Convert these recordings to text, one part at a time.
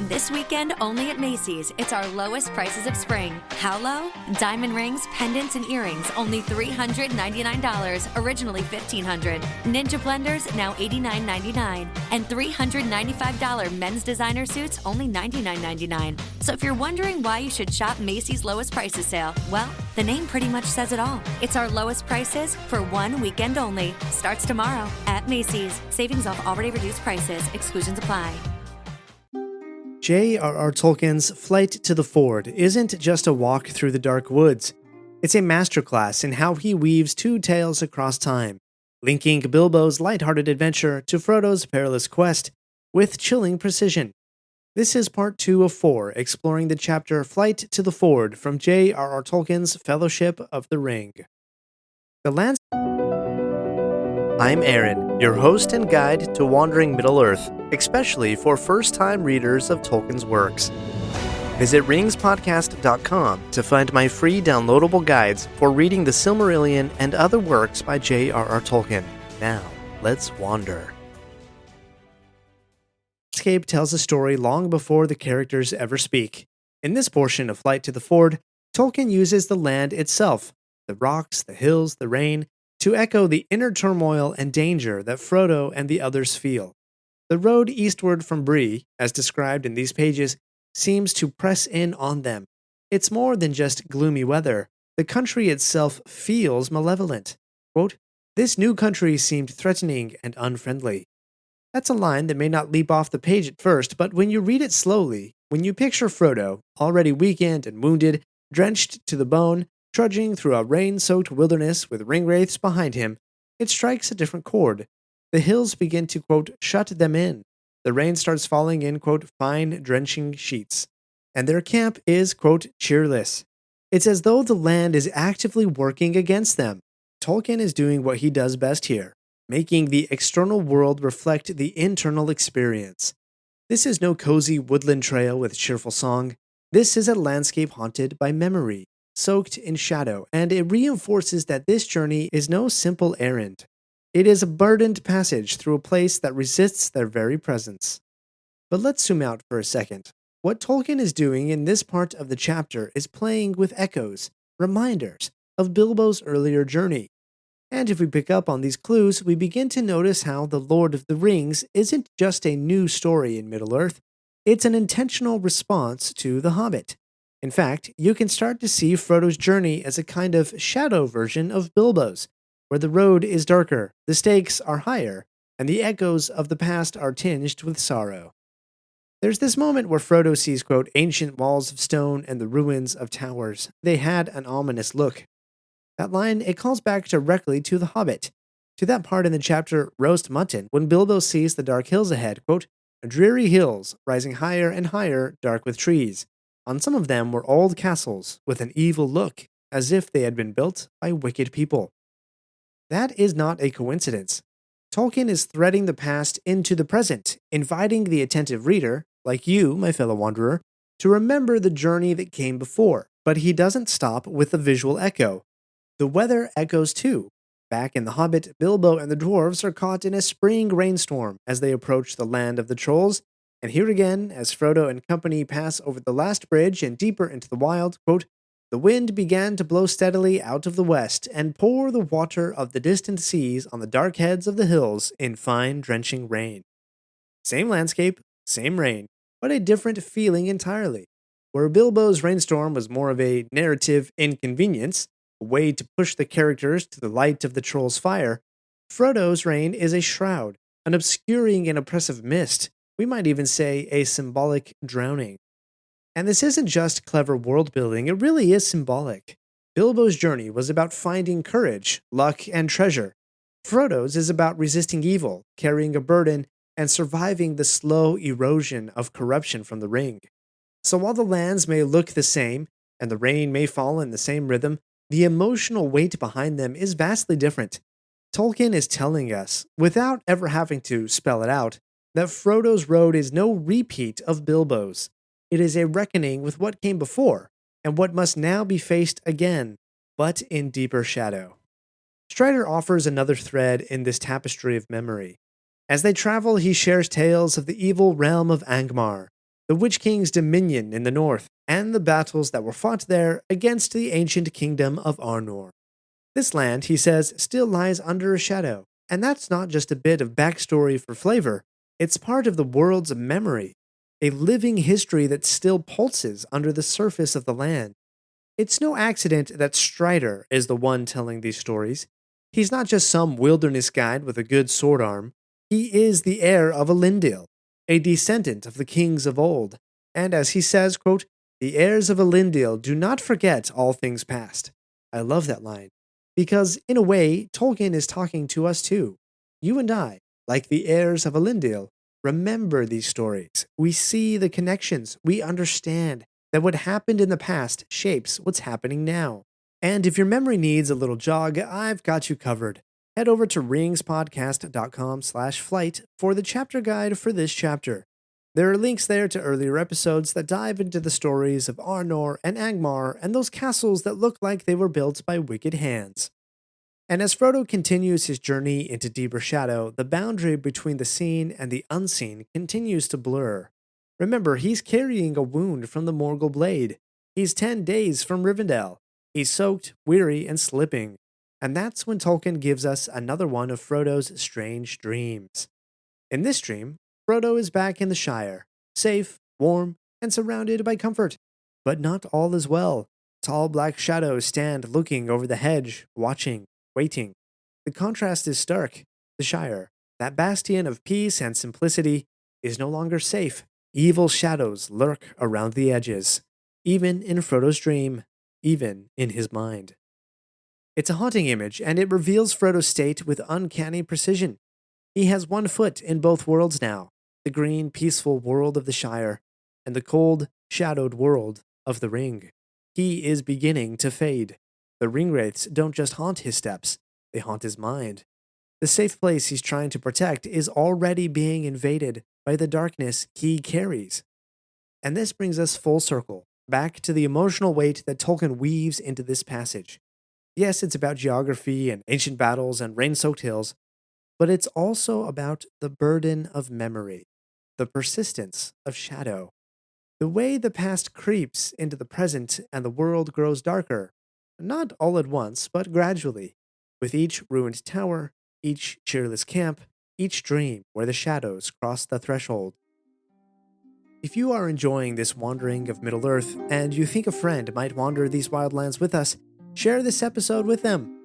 This weekend, only at Macy's, it's our lowest prices of spring. How low? Diamond rings, pendants, and earrings, only $399, originally $1,500. Ninja blenders, now $89.99. And $395 men's designer suits, only $99.99. So if you're wondering why you should shop Macy's lowest prices sale, well, the name pretty much says it all. It's our lowest prices for one weekend only. Starts tomorrow at Macy's. Savings off already reduced prices. Exclusions apply. JRR Tolkien's Flight to the Ford isn't just a walk through the dark woods. It's a masterclass in how he weaves two tales across time, linking Bilbo's lighthearted adventure to Frodo's perilous quest with chilling precision. This is part 2 of 4, exploring the chapter Flight to the Ford from JRR Tolkien's Fellowship of the Ring. I'm Aaron, your host and guide to Wandering Middle-earth, especially for first-time readers of Tolkien's works. Visit ringspodcast.com to find my free downloadable guides for reading the Silmarillion and other works by J.R.R. Tolkien. Now, let's wander. Landscape tells a story long before the characters ever speak. In this portion of Flight to the Ford, Tolkien uses the land itself, the rocks, the hills, the rain, to echo the inner turmoil and danger that Frodo and the others feel. The road eastward from Bree, as described in these pages, seems to press in on them. It's more than just gloomy weather. The country itself feels malevolent. Quote, "This new country seemed threatening and unfriendly." That's a line that may not leap off the page at first, but when you read it slowly, when you picture Frodo, already weakened and wounded, drenched to the bone, trudging through a rain-soaked wilderness with ringwraiths behind him, it strikes a different chord. The hills begin to, quote, shut them in. The rain starts falling in, quote, fine, drenching sheets. And their camp is, quote, cheerless. It's as though the land is actively working against them. Tolkien is doing what he does best here, making the external world reflect the internal experience. This is no cozy woodland trail with cheerful song. This is a landscape haunted by memory, soaked in shadow, and it reinforces that this journey is no simple errand. It is a burdened passage through a place that resists their very presence. But let's zoom out for a second. What Tolkien is doing in this part of the chapter is playing with echoes, reminders, of Bilbo's earlier journey. And if we pick up on these clues, we begin to notice how The Lord of the Rings isn't just a new story in Middle-earth, it's an intentional response to The Hobbit. In fact, you can start to see Frodo's journey as a kind of shadow version of Bilbo's, where the road is darker, the stakes are higher, and the echoes of the past are tinged with sorrow. There's this moment where Frodo sees, quote, ancient walls of stone and the ruins of towers. They had an ominous look. That line, it calls back directly to The Hobbit, to that part in the chapter Roast Mutton, when Bilbo sees the dark hills ahead, quote, dreary hills, rising higher and higher, dark with trees. On some of them were old castles with an evil look, as if they had been built by wicked people. That is not a coincidence. Tolkien is threading the past into the present, inviting the attentive reader, like you, my fellow wanderer, to remember the journey that came before. But he doesn't stop with the visual echo. The weather echoes too. Back in The Hobbit, Bilbo and the dwarves are caught in a spring rainstorm as they approach the land of the trolls. And here again, as Frodo and company pass over the last bridge and deeper into the wild, quote, the wind began to blow steadily out of the west and pour the water of the distant seas on the dark heads of the hills in fine drenching rain. Same landscape, same rain, but a different feeling entirely. Where Bilbo's rainstorm was more of a narrative inconvenience, a way to push the characters to the light of the troll's fire, Frodo's rain is a shroud, an obscuring and oppressive mist. We might even say a symbolic drowning. And this isn't just clever world building, it really is symbolic. Bilbo's journey was about finding courage, luck, and treasure. Frodo's is about resisting evil, carrying a burden, and surviving the slow erosion of corruption from the ring. So while the lands may look the same, and the rain may fall in the same rhythm, the emotional weight behind them is vastly different. Tolkien is telling us, without ever having to spell it out, that Frodo's road is no repeat of Bilbo's. It is a reckoning with what came before, and what must now be faced again, but in deeper shadow. Strider offers another thread in this tapestry of memory. As they travel, he shares tales of the evil realm of Angmar, the Witch King's dominion in the north, and the battles that were fought there against the ancient kingdom of Arnor. This land, he says, still lies under a shadow, and that's not just a bit of backstory for flavor, it's part of the world's memory, a living history that still pulses under the surface of the land. It's no accident that Strider is the one telling these stories. He's not just some wilderness guide with a good sword arm. He is the heir of Elendil, a descendant of the kings of old. And as he says, quote, "The heirs of Elendil do not forget all things past." I love that line. Because, in a way, Tolkien is talking to us too. You and I, like the heirs of Elendil, remember these stories. We see the connections. We understand that what happened in the past shapes what's happening now. And if your memory needs a little jog, I've got you covered. Head over to ringspodcast.com/flight for the chapter guide for this chapter. There are links there to earlier episodes that dive into the stories of Arnor and Angmar and those castles that look like they were built by wicked hands. And as Frodo continues his journey into deeper shadow, the boundary between the seen and the unseen continues to blur. Remember, he's carrying a wound from the Morgul blade. He's 10 days from Rivendell. He's soaked, weary, and slipping. And that's when Tolkien gives us another one of Frodo's strange dreams. In this dream, Frodo is back in the Shire, safe, warm, and surrounded by comfort. But not all is well. Tall black shadows stand looking over the hedge, watching, waiting. The contrast is stark. The Shire, that bastion of peace and simplicity, is no longer safe. Evil shadows lurk around the edges, even in Frodo's dream, even in his mind. It's a haunting image, and it reveals Frodo's state with uncanny precision. He has one foot in both worlds now, the green, peaceful world of the Shire, and the cold, shadowed world of the Ring. He is beginning to fade. The ringwraiths don't just haunt his steps, they haunt his mind. The safe place he's trying to protect is already being invaded by the darkness he carries. And this brings us full circle, back to the emotional weight that Tolkien weaves into this passage. Yes, it's about geography and ancient battles and rain-soaked hills, but it's also about the burden of memory, the persistence of shadow, the way the past creeps into the present and the world grows darker, not all at once, but gradually, with each ruined tower, each cheerless camp, each dream where the shadows cross the threshold. If you are enjoying this wandering of Middle-earth, and you think a friend might wander these wildlands with us, share this episode with them.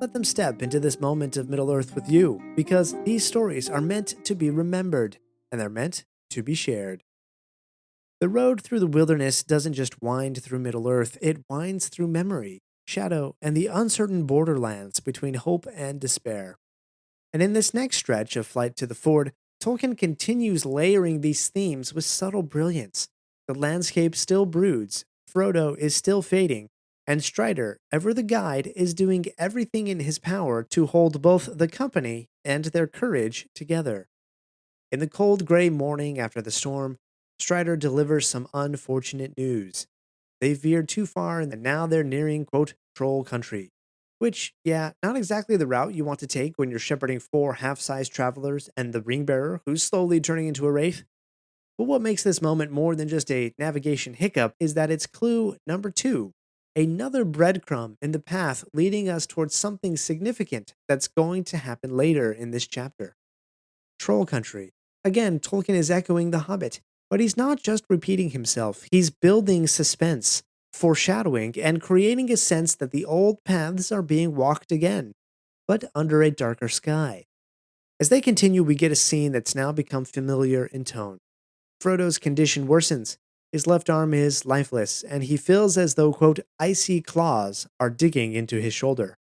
Let them step into this moment of Middle-earth with you, because these stories are meant to be remembered, and they're meant to be shared. The road through the wilderness doesn't just wind through Middle-earth, it winds through memory, shadow, and the uncertain borderlands between hope and despair. And in this next stretch of Flight to the Ford, Tolkien continues layering these themes with subtle brilliance. The landscape still broods, Frodo is still fading, and Strider, ever the guide, is doing everything in his power to hold both the company and their courage together. In the cold gray morning after the storm, Strider delivers some unfortunate news. They veered too far and now they're nearing, quote, troll country. Which, yeah, not exactly the route you want to take when you're shepherding 4 half-sized travelers and the ring-bearer who's slowly turning into a wraith. But what makes this moment more than just a navigation hiccup is that it's clue number 2, another breadcrumb in the path leading us towards something significant that's going to happen later in this chapter. Troll country. Again, Tolkien is echoing The Hobbit, but he's not just repeating himself, he's building suspense, foreshadowing, and creating a sense that the old paths are being walked again, but under a darker sky. As they continue, we get a scene that's now become familiar in tone. Frodo's condition worsens, his left arm is lifeless, and he feels as though, quote, icy claws are digging into his shoulder.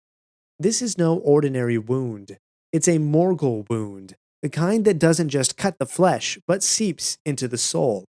This is no ordinary wound. It's a Morgul wound, the kind that doesn't just cut the flesh, but seeps into the soul.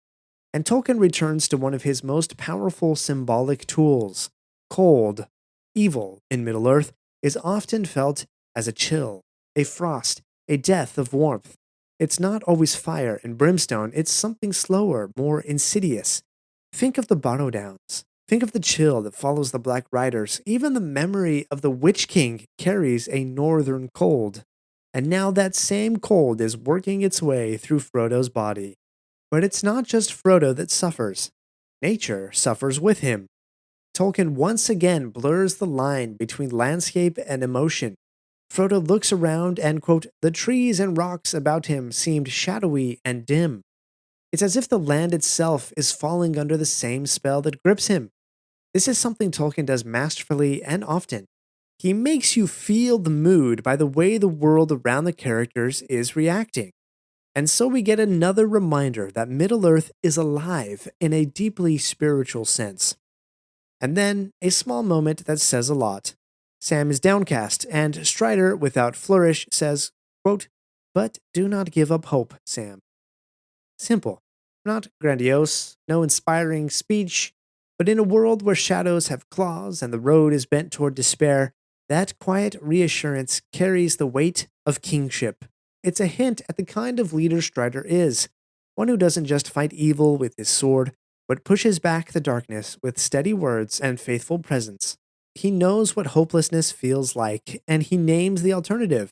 And Tolkien returns to one of his most powerful symbolic tools. Cold, evil in Middle-earth, is often felt as a chill, a frost, a death of warmth. It's not always fire and brimstone, it's something slower, more insidious. Think of the Barrow-downs. Think of the chill that follows the Black Riders. Even the memory of the Witch King carries a northern cold. And now that same cold is working its way through Frodo's body. But it's not just Frodo that suffers. Nature suffers with him. Tolkien once again blurs the line between landscape and emotion. Frodo looks around and, quote, the trees and rocks about him seemed shadowy and dim. It's as if the land itself is falling under the same spell that grips him. This is something Tolkien does masterfully and often. He makes you feel the mood by the way the world around the characters is reacting. And so we get another reminder that Middle-earth is alive in a deeply spiritual sense. And then, a small moment that says a lot. Sam is downcast, and Strider, without flourish, says, quote, "But do not give up hope, Sam." Simple. Not grandiose, no inspiring speech, but in a world where shadows have claws and the road is bent toward despair, that quiet reassurance carries the weight of kingship. It's a hint at the kind of leader Strider is, one who doesn't just fight evil with his sword, but pushes back the darkness with steady words and faithful presence. He knows what hopelessness feels like, and he names the alternative.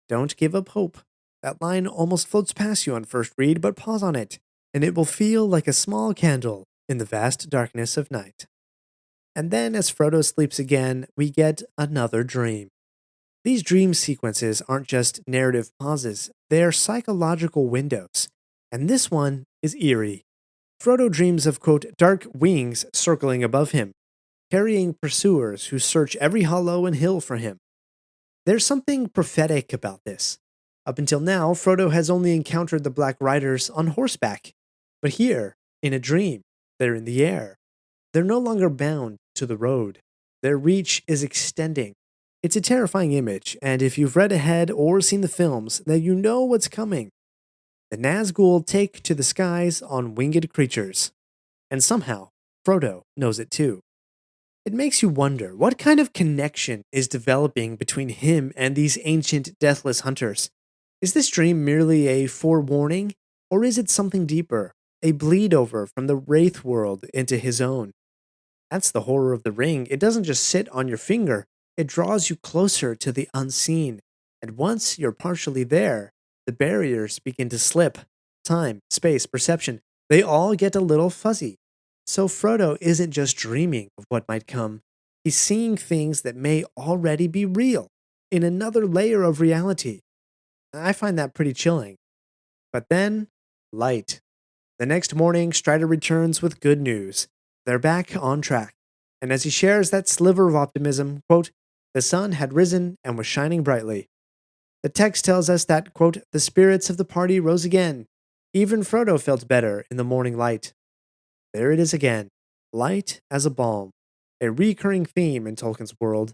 Don't give up hope. That line almost floats past you on first read, but pause on it, and it will feel like a small candle in the vast darkness of night. And then, as Frodo sleeps again, we get another dream. These dream sequences aren't just narrative pauses, they're psychological windows. And this one is eerie. Frodo dreams of, quote, dark wings circling above him, carrying pursuers who search every hollow and hill for him. There's something prophetic about this. Up until now, Frodo has only encountered the Black Riders on horseback. But here, in a dream, they're in the air. They're no longer bound to the road. Their reach is extending. It's a terrifying image, and if you've read ahead or seen the films, then you know what's coming. The Nazgul take to the skies on winged creatures. And somehow, Frodo knows it too. It makes you wonder what kind of connection is developing between him and these ancient deathless hunters. Is this dream merely a forewarning, or is it something deeper, a bleed over from the Wraith world into his own? That's the horror of the ring. It doesn't just sit on your finger, it draws you closer to the unseen. And once you're partially there, the barriers begin to slip. Time, space, perception, they all get a little fuzzy. So Frodo isn't just dreaming of what might come. He's seeing things that may already be real, in another layer of reality. I find that pretty chilling. But then, light. The next morning, Strider returns with good news. They're back on track. And as he shares that sliver of optimism, quote, the sun had risen and was shining brightly. The text tells us that, quote, the spirits of the party rose again. Even Frodo felt better in the morning light. There it is again, light as a balm, a recurring theme in Tolkien's world.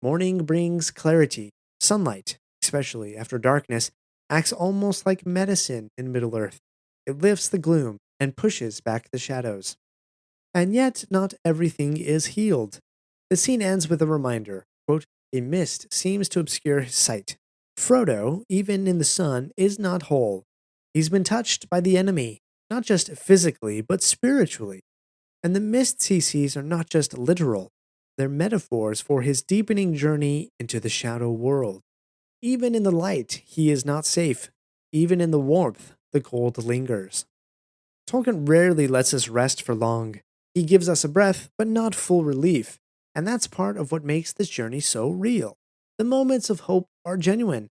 Morning brings clarity. Sunlight, especially after darkness, acts almost like medicine in Middle-earth. It lifts the gloom and pushes back the shadows. And yet, not everything is healed. The scene ends with a reminder, quote, a mist seems to obscure his sight. Frodo, even in the sun, is not whole. He's been touched by the enemy, not just physically, but spiritually. And the mists he sees are not just literal, they're metaphors for his deepening journey into the shadow world. Even in the light, he is not safe. Even in the warmth, the cold lingers. Tolkien rarely lets us rest for long. He gives us a breath, but not full relief. And that's part of what makes this journey so real. The moments of hope are genuine,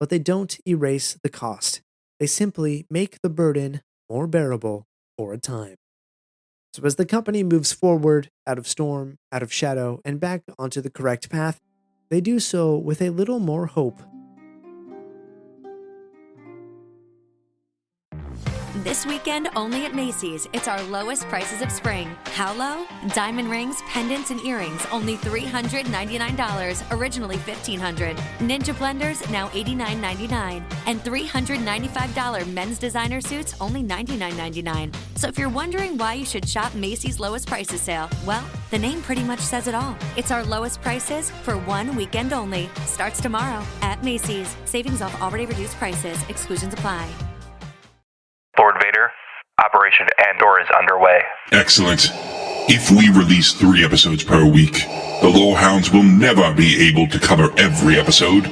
but they don't erase the cost. They simply make the burden more bearable for a time. So as the company moves forward, out of storm, out of shadow, and back onto the correct path, they do so with a little more hope. This weekend, only at Macy's, it's our lowest prices of spring. How low? Diamond rings, pendants, and earrings, only $399, originally $1,500. Ninja blenders, now $89.99. And $395 men's designer suits, only $99.99. So if you're wondering why you should shop Macy's lowest prices sale, well, the name pretty much says it all. It's our lowest prices for one weekend only. Starts tomorrow at Macy's. Savings off already reduced prices. Exclusions apply. Lord Vader, Operation Andor is underway. Excellent. If we release 3 episodes per week, the Lorehounds will never be able to cover every episode.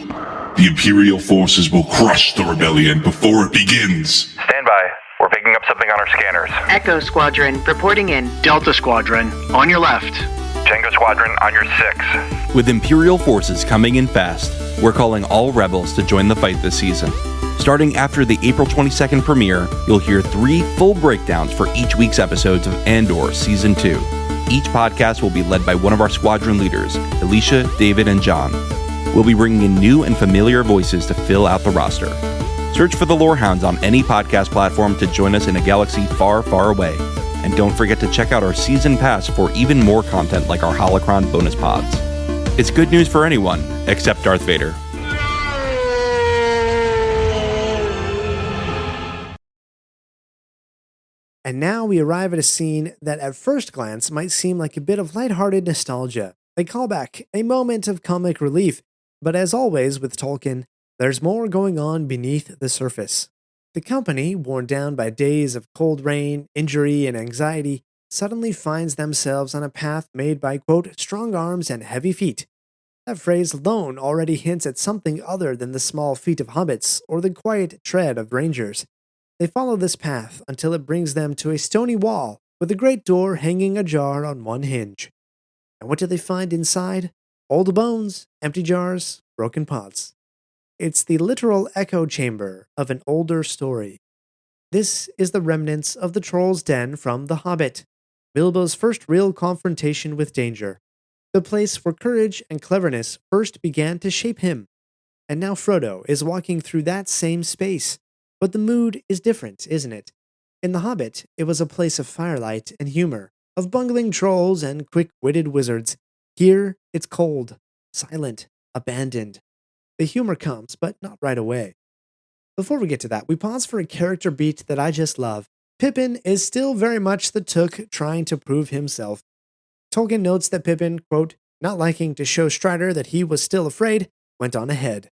The Imperial forces will crush the rebellion before it begins. Stand by. We're picking up something on our scanners. Echo Squadron, reporting in. Delta Squadron, on your left. Tango Squadron on your 6. With Imperial forces coming in fast, we're calling all rebels to join the fight this season. Starting after the April 22nd premiere, you'll hear 3 full breakdowns for each week's episodes of Andor Season 2. Each podcast will be led by one of our squadron leaders, Alicia, David, and John. We'll be bringing in new and familiar voices to fill out the roster. Search for the Lorehounds on any podcast platform to join us in a galaxy far, far away. And don't forget to check out our season pass for even more content like our Holocron bonus pods. It's good news for anyone, except Darth Vader. And now we arrive at a scene that at first glance might seem like a bit of lighthearted nostalgia, a callback, a moment of comic relief. But as always with Tolkien, there's more going on beneath the surface. The company, worn down by days of cold rain, injury, and anxiety, suddenly finds themselves on a path made by, quote, strong arms and heavy feet. That phrase alone already hints at something other than the small feet of hobbits or the quiet tread of rangers. They follow this path until it brings them to a stony wall with a great door hanging ajar on one hinge. And what do they find inside? Old bones, empty jars, broken pots. It's the literal echo chamber of an older story. This is the remnants of the Troll's Den from The Hobbit, Bilbo's first real confrontation with danger, the place where courage and cleverness first began to shape him. And now Frodo is walking through that same space, but the mood is different, isn't it? In The Hobbit, it was a place of firelight and humor, of bungling trolls and quick-witted wizards. Here, it's cold, silent, abandoned. The humor comes, but not right away. Before we get to that, we pause for a character beat that I just love. Pippin is still very much the Took trying to prove himself. Tolkien notes that Pippin, quote, not liking to show Strider that he was still afraid, went on ahead.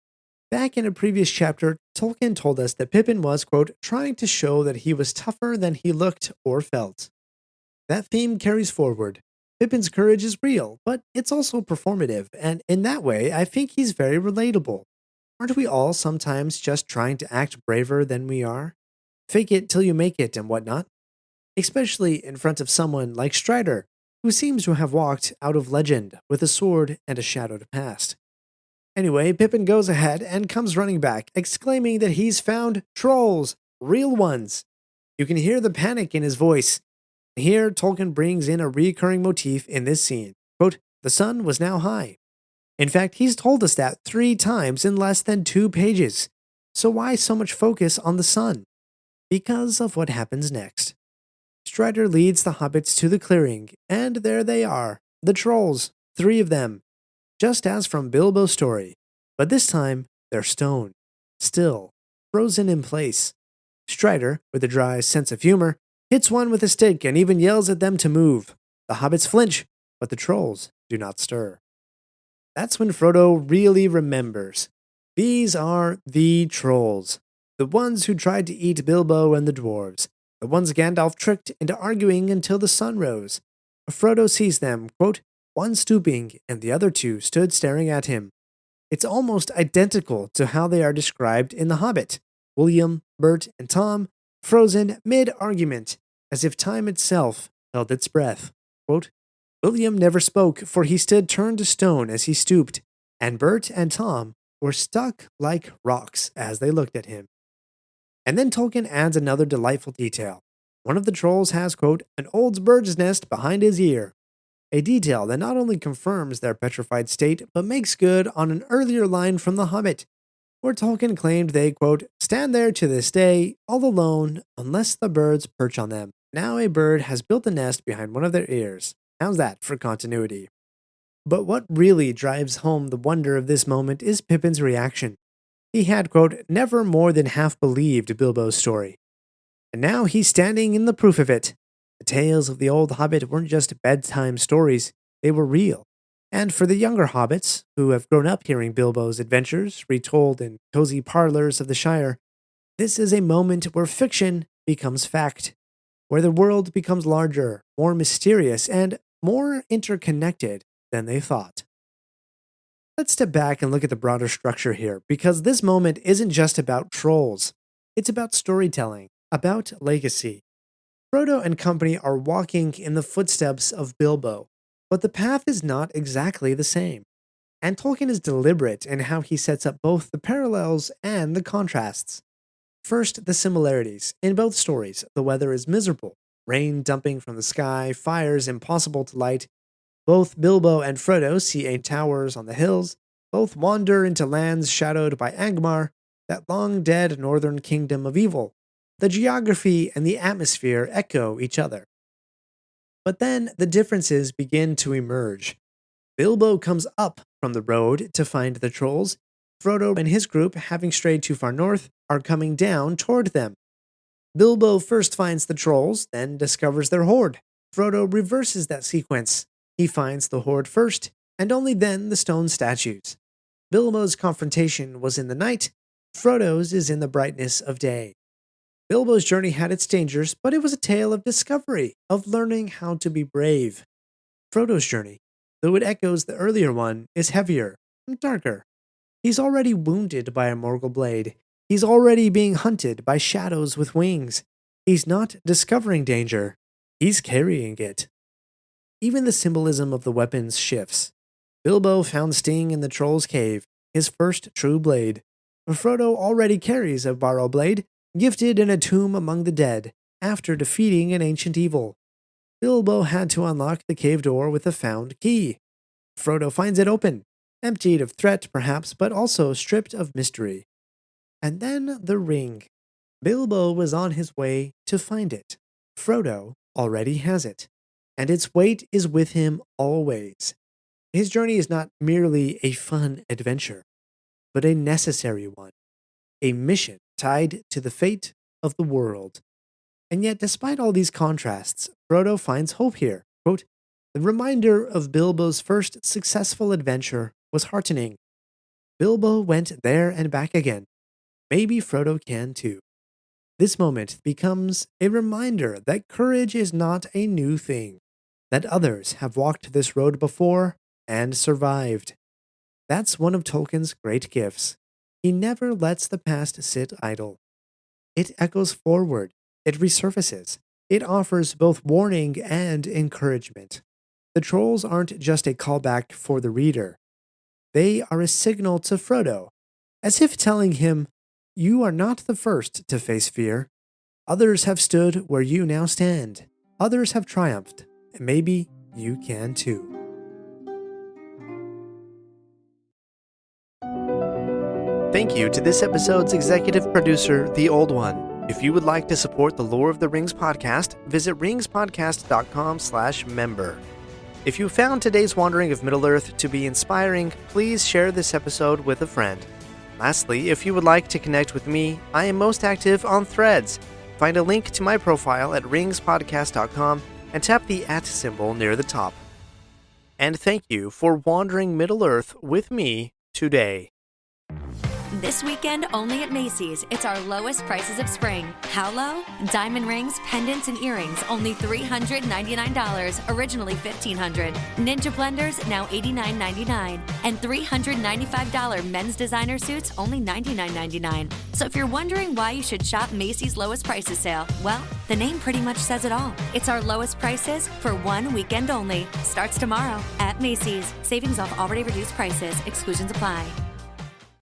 Back in a previous chapter, Tolkien told us that Pippin was, quote, trying to show that he was tougher than he looked or felt. That theme carries forward. Pippin's courage is real, but it's also performative, and in that way, I think he's very relatable. Aren't we all sometimes just trying to act braver than we are? Fake it till you make it and whatnot? Especially in front of someone like Strider, who seems to have walked out of legend with a sword and a shadowed past. Anyway, Pippin goes ahead and comes running back, exclaiming that he's found trolls, real ones. You can hear the panic in his voice. Here, Tolkien brings in a recurring motif in this scene. Quote, the sun was now high. In fact, he's told us that 3 times in less than 2 pages. So why so much focus on the sun? Because of what happens next. Strider leads the hobbits to the clearing, and there they are, the trolls, 3 of them. Just as from Bilbo's story, but this time they're stone, still, frozen in place. Strider, with a dry sense of humor, hits one with a stick and even yells at them to move. The hobbits flinch, but the trolls do not stir. That's when Frodo really remembers. These are the trolls, the ones who tried to eat Bilbo and the dwarves, the ones Gandalf tricked into arguing until the sun rose. Frodo sees them, quote, one stooping and the other 2 stood staring at him. It's almost identical to how they are described in The Hobbit. William, Bert, and Tom, frozen mid-argument, as if time itself held its breath. Quote, William never spoke, for he stood turned to stone as he stooped, and Bert and Tom were stuck like rocks as they looked at him. And then Tolkien adds another delightful detail. One of the trolls has, quote, an old bird's nest behind his ear. A detail that not only confirms their petrified state, but makes good on an earlier line from The Hobbit, where Tolkien claimed they, quote, stand there to this day, all alone, unless the birds perch on them. Now a bird has built a nest behind one of their ears. How's that for continuity? But what really drives home the wonder of this moment is Pippin's reaction. He had, quote, never more than half believed Bilbo's story. And now he's standing in the proof of it. The tales of the old Hobbit weren't just bedtime stories, they were real. And for the younger hobbits, who have grown up hearing Bilbo's adventures retold in cozy parlors of the Shire, this is a moment where fiction becomes fact, where the world becomes larger, more mysterious, and more interconnected than they thought. Let's step back and look at the broader structure here, because this moment isn't just about trolls. It's about storytelling, About legacy. Frodo and company are walking in the footsteps of Bilbo, but the path is not exactly the same. And Tolkien is deliberate in how he sets up both the parallels and the contrasts. First, the similarities. In both stories, the weather is miserable. Rain dumping from the sky, fires impossible to light. Both Bilbo and Frodo see ancient towers on the hills. Both wander into lands shadowed by Angmar, that long-dead northern kingdom of evil. The geography and the atmosphere echo each other. But then the differences begin to emerge. Bilbo comes up from the road to find the trolls. Frodo and his group, having strayed too far north, are coming down toward them. Bilbo first finds the trolls, then discovers their horde. Frodo reverses that sequence. He finds the horde first, and only then the stone statues. Bilbo's confrontation was in the night. Frodo's is in the brightness of day. Bilbo's journey had its dangers, but it was a tale of discovery, of learning how to be brave. Frodo's journey, though it echoes the earlier one, is heavier and darker. He's already wounded by a Morgul blade. He's already being hunted by shadows with wings. He's not discovering danger. He's carrying it. Even the symbolism of the weapons shifts. Bilbo found Sting in the Troll's Cave, his first true blade. Frodo already carries a borrow blade, gifted in a tomb among the dead, after defeating an ancient evil. Bilbo had to unlock the cave door with a found key. Frodo finds it open, emptied of threat perhaps, but also stripped of mystery. And then the ring. Bilbo was on his way to find it. Frodo already has it, and its weight is with him always. His journey is not merely a fun adventure, but a necessary one, a mission tied to the fate of the world. And yet, despite all these contrasts, Frodo finds hope here. Quote, "The reminder of Bilbo's first successful adventure was heartening. Bilbo went there and back again. Maybe Frodo can too." This moment becomes a reminder that courage is not a new thing, that others have walked this road before and survived. That's one of Tolkien's great gifts. He never lets the past sit idle. It echoes forward, it resurfaces, it offers both warning and encouragement. The trolls aren't just a callback for the reader. They are a signal to Frodo, as if telling him, "You are not the first to face fear. Others have stood where you now stand. Others have triumphed, and maybe you can too." Thank you to this episode's executive producer, The Old One. If you would like to support the Lore of the Rings podcast, visit ringspodcast.com/member. If you found today's Wandering of Middle-earth to be inspiring, please share this episode with a friend. Lastly, if you would like to connect with me, I am most active on Threads. Find a link to my profile at ringspodcast.com and tap the @ symbol near the top. And thank you for wandering Middle-earth with me today. This weekend, only at Macy's, it's our lowest prices of spring. How low? Diamond rings, pendants, and earrings, only $399, originally $1,500. Ninja blenders, now $89.99. And $395 men's designer suits, only $99.99. So if you're wondering why you should shop Macy's lowest prices sale, well, the name pretty much says it all. It's our lowest prices for one weekend only. Starts tomorrow at Macy's. Savings off already reduced prices. Exclusions apply.